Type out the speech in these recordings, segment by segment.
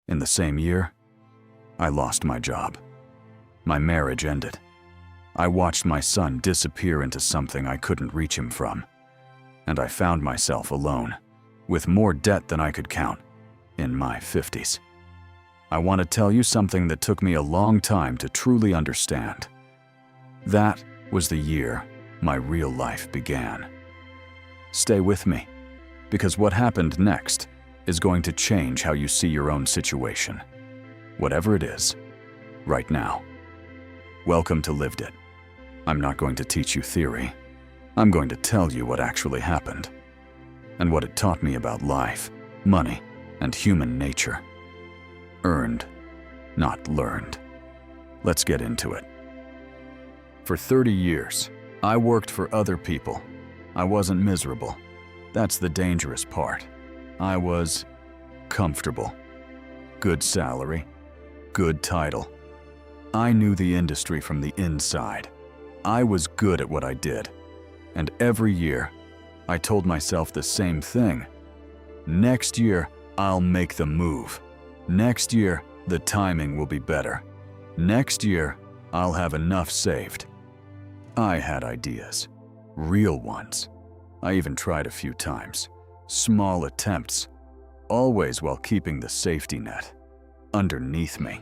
In the same year, I lost my job. My marriage ended. I watched my son disappear into something I couldn't reach him from. And I found myself alone, with more debt than I could count, in my 50s. I want to tell you something that took me a long time to truly understand. That was the year my real life began. Stay with me, because what happened next is going to change how you see your own situation, whatever it is, right now. Welcome to Lived It. I'm not going to teach you theory. I'm going to tell you what actually happened, and what it taught me about life, money, and human nature. Earned, not learned. Let's get into it. For 30 years, I worked for other people. I wasn't miserable. That's the dangerous part. I was comfortable. Good salary, good title. I knew the industry from the inside. I was good at what I did. And every year, I told myself the same thing. Next year, I'll make the move. Next year, the timing will be better. Next year, I'll have enough saved. I had ideas, real ones. I even tried a few times. Small attempts, always while keeping the safety net underneath me.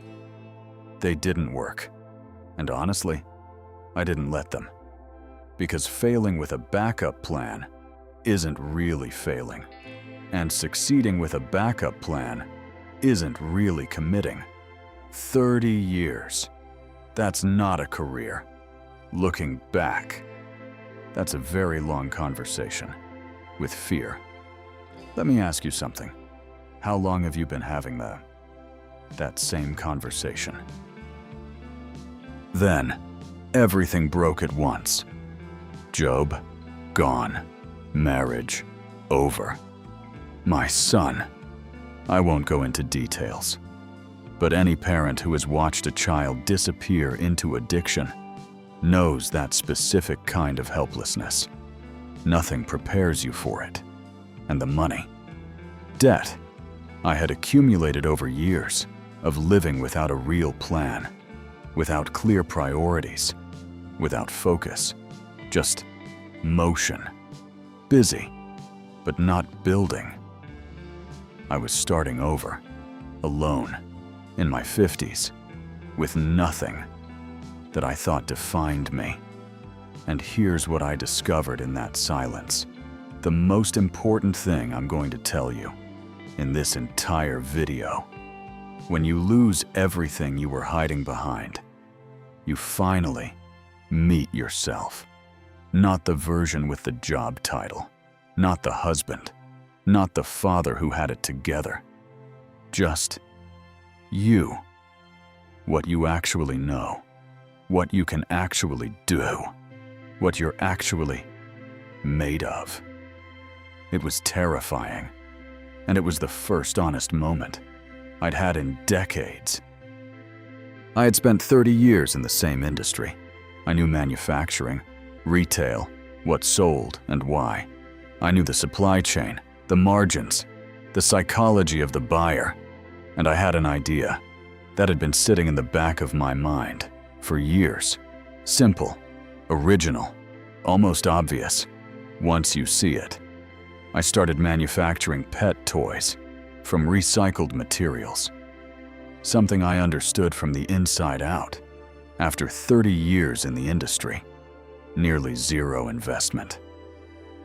They didn't work. And honestly, I didn't let them. Because failing with a backup plan isn't really failing. And succeeding with a backup plan isn't really committing. 30 years. That's not a career. Looking back, that's a very long conversation with fear. Let me ask you something. How long have you been having that same conversation? Then, everything broke at once. Job, gone. Marriage, over. My son. I won't go into details. But any parent who has watched a child disappear into addiction knows that specific kind of helplessness. Nothing prepares you for it. And the money. Debt. I had accumulated over years of living without a real plan, without clear priorities, without focus, just motion. Busy, but not building. I was starting over, alone, in my 50s, with nothing that I thought defined me. And here's what I discovered in that silence. The most important thing I'm going to tell you in this entire video. When you lose everything you were hiding behind, you finally meet yourself. Not the version with the job title, not the husband, not the father who had it together. Just you. What you actually know. What you can actually do. What you're actually made of. It was terrifying, and it was the first honest moment I'd had in decades. I had spent 30 years in the same industry. I knew manufacturing, retail, what sold and why. I knew the supply chain, the margins, the psychology of the buyer, and I had an idea that had been sitting in the back of my mind for years. Simple, original, almost obvious, once you see it. I started manufacturing pet toys from recycled materials. Something I understood from the inside out after 30 years in the industry. Nearly zero investment.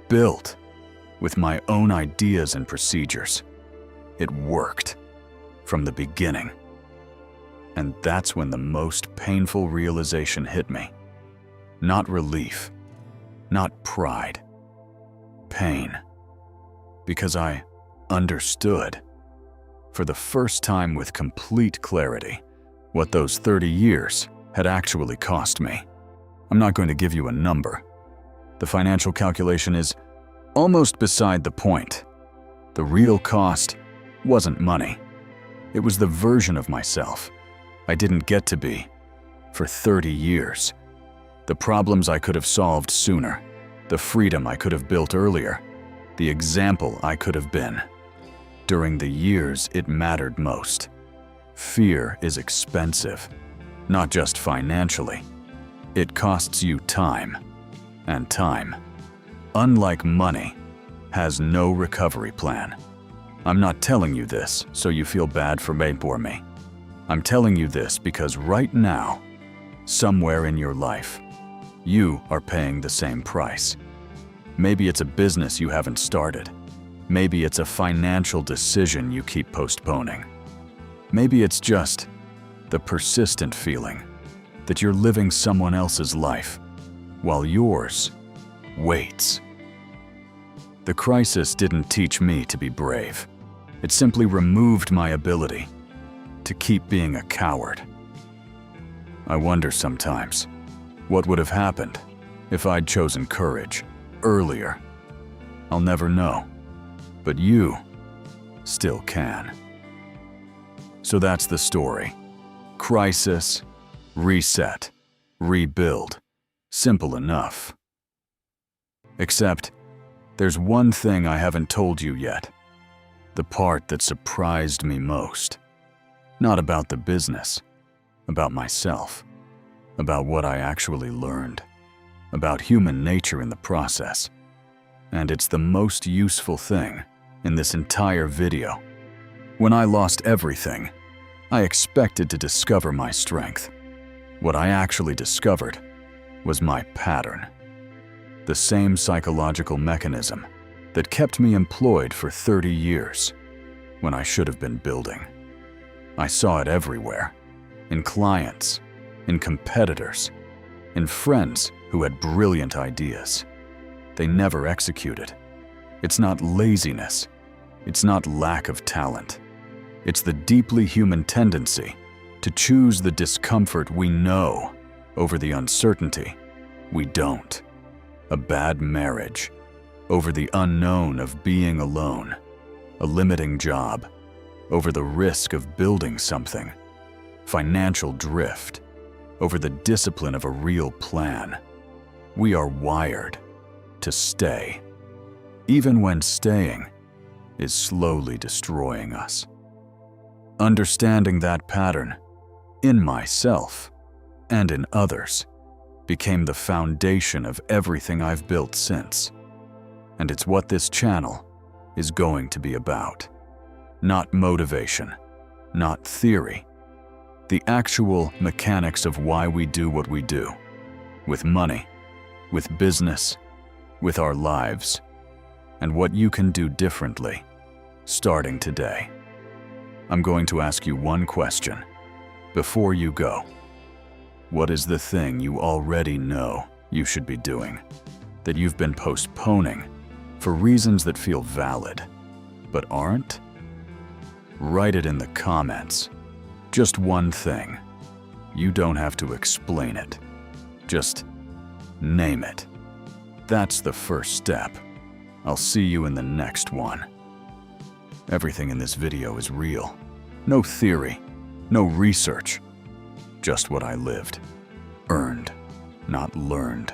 Built with my own ideas and procedures. It worked from the beginning. And that's when the most painful realization hit me. Not relief, not pride, pain. Because I understood, for the first time with complete clarity, what those 30 years had actually cost me. I'm not going to give you a number. The financial calculation is almost beside the point. The real cost wasn't money. It was the version of myself I didn't get to be for 30 years. The problems I could have solved sooner, the freedom I could have built earlier, the example I could have been. During the years it mattered most. Fear is expensive, not just financially. It costs you time, and time, unlike money, has no recovery plan. I'm not telling you this so you feel bad for me. I'm telling you this because right now, somewhere in your life, you are paying the same price. Maybe it's a business you haven't started. Maybe it's a financial decision you keep postponing. Maybe it's just the persistent feeling that you're living someone else's life while yours waits. The crisis didn't teach me to be brave. It simply removed my ability to keep being a coward. I wonder sometimes, what would have happened if I'd chosen courage earlier? I'll never know, but you still can. So that's the story. Crisis, reset, rebuild. Simple enough. Except, there's one thing I haven't told you yet. The part that surprised me most. Not about the business, about myself, about what I actually learned, about human nature in the process. And it's the most useful thing in this entire video. When I lost everything, I expected to discover my strength. What I actually discovered was my pattern. The same psychological mechanism that kept me employed for 30 years when I should have been building. I saw it everywhere, in clients, in competitors, in friends who had brilliant ideas. They never executed. It's not laziness. It's not lack of talent. It's the deeply human tendency to choose the discomfort we know over the uncertainty we don't. A bad marriage over the unknown of being alone. A limiting job over the risk of building something. Financial drift over the discipline of a real plan. We are wired to stay, even when staying is slowly destroying us. Understanding that pattern in myself and in others became the foundation of everything I've built since. And it's what this channel is going to be about. Not motivation, not theory. The actual mechanics of why we do what we do. With money, with business, with our lives, and what you can do differently, starting today. I'm going to ask you one question before you go. What is the thing you already know you should be doing, that you've been postponing for reasons that feel valid, but aren't? Write it in the comments. Just one thing. You don't have to explain it. Just name it. That's the first step. I'll see you in the next one. Everything in this video is real. No theory, no research. Just what I lived. Earned, not learned.